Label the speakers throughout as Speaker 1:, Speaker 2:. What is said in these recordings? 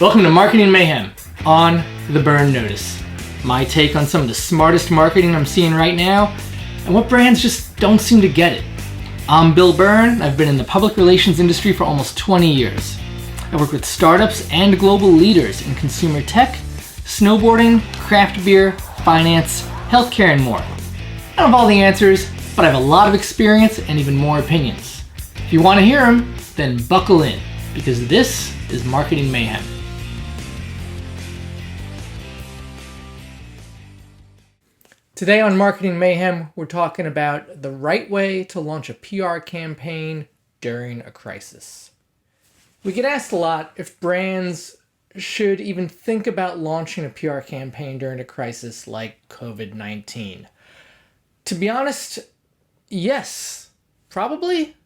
Speaker 1: Welcome to Marketing Mayhem on the Byrne Notice. My take on some of the smartest marketing I'm seeing right now and what brands just don't seem to get it. I'm Bill Byrne. I've been in the public relations industry for almost 20 years. I work with startups and global leaders in consumer tech, snowboarding, craft beer, finance, healthcare, and more. I don't have all the answers, but I have a lot of experience and even more opinions. If you want to hear them, then buckle in, because this is Marketing Mayhem. Today on Marketing Mayhem, we're talking about the right way to launch a PR campaign during a crisis. We get asked a lot if brands should even think about launching a PR campaign during a crisis like COVID-19. To be honest, yes, probably,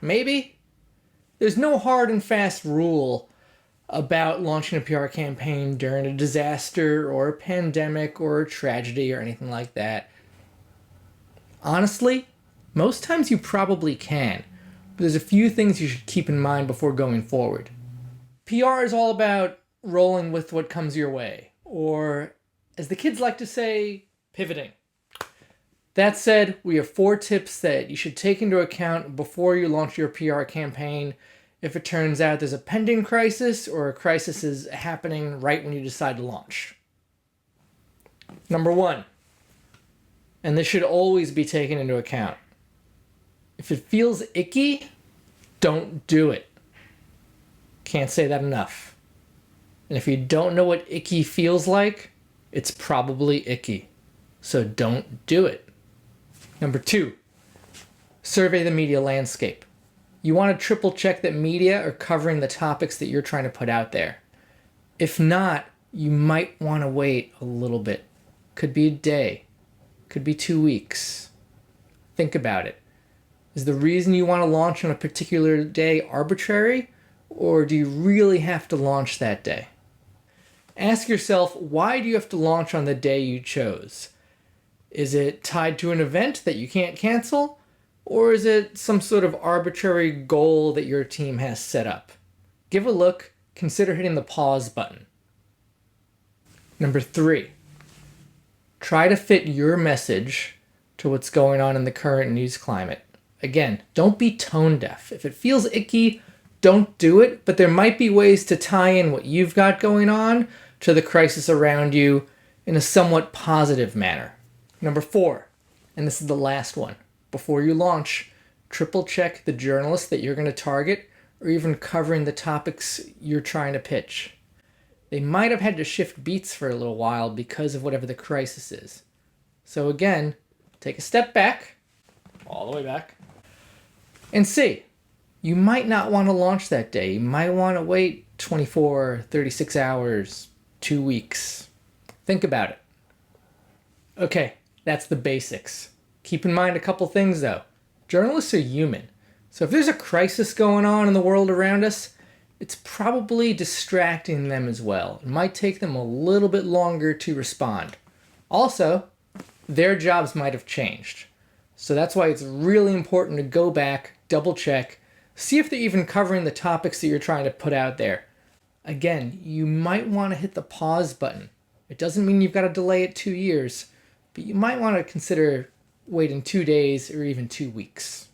Speaker 1: maybe. There's no hard and fast rule about launching a PR campaign during a disaster or a pandemic or a tragedy or anything like that. Honestly, most times you probably can, but there's a few things you should keep in mind before going forward. PR is all about rolling with what comes your way, or as the kids like to say, pivoting. That said, we have 4 tips that you should take into account before you launch your PR campaign if it turns out there's a pending crisis or a crisis is happening right when you decide to launch. Number 1, and this should always be taken into account. If it feels icky, don't do it. Can't say that enough. And if you don't know what icky feels like, it's probably icky. So don't do it. Number 2, survey the media landscape. You want to triple check that media are covering the topics that you're trying to put out there. If not, you might want to wait a little bit. Could be a day, could be 2 weeks. Think about it. Is the reason you want to launch on a particular day arbitrary, or do you really have to launch that day? Ask yourself, why do you have to launch on the day you chose? Is it tied to an event that you can't cancel? Or is it some sort of arbitrary goal that your team has set up? Give a look, consider hitting the pause button. Number 3, try to fit your message to what's going on in the current news climate. Again, don't be tone deaf. If it feels icky, don't do it, but there might be ways to tie in what you've got going on to the crisis around you in a somewhat positive manner. Number 4, and this is the last one. Before you launch, triple check the journalists that you're going to target or even covering the topics you're trying to pitch. They might have had to shift beats for a little while because of whatever the crisis is. So again, take a step back, all the way back, and see. You might not want to launch that day. You might want to wait 24, 36 hours, 2 weeks. Think about it. Okay, that's the basics. Keep in mind a couple things though. Journalists are human. So if there's a crisis going on in the world around us, it's probably distracting them as well. It might take them a little bit longer to respond. Also, their jobs might have changed. So that's why it's really important to go back, double check, see if they're even covering the topics that you're trying to put out there. Again, you might want to hit the pause button. It doesn't mean you've got to delay it 2 years, but you might want to consider waiting 2 days or even 2 weeks.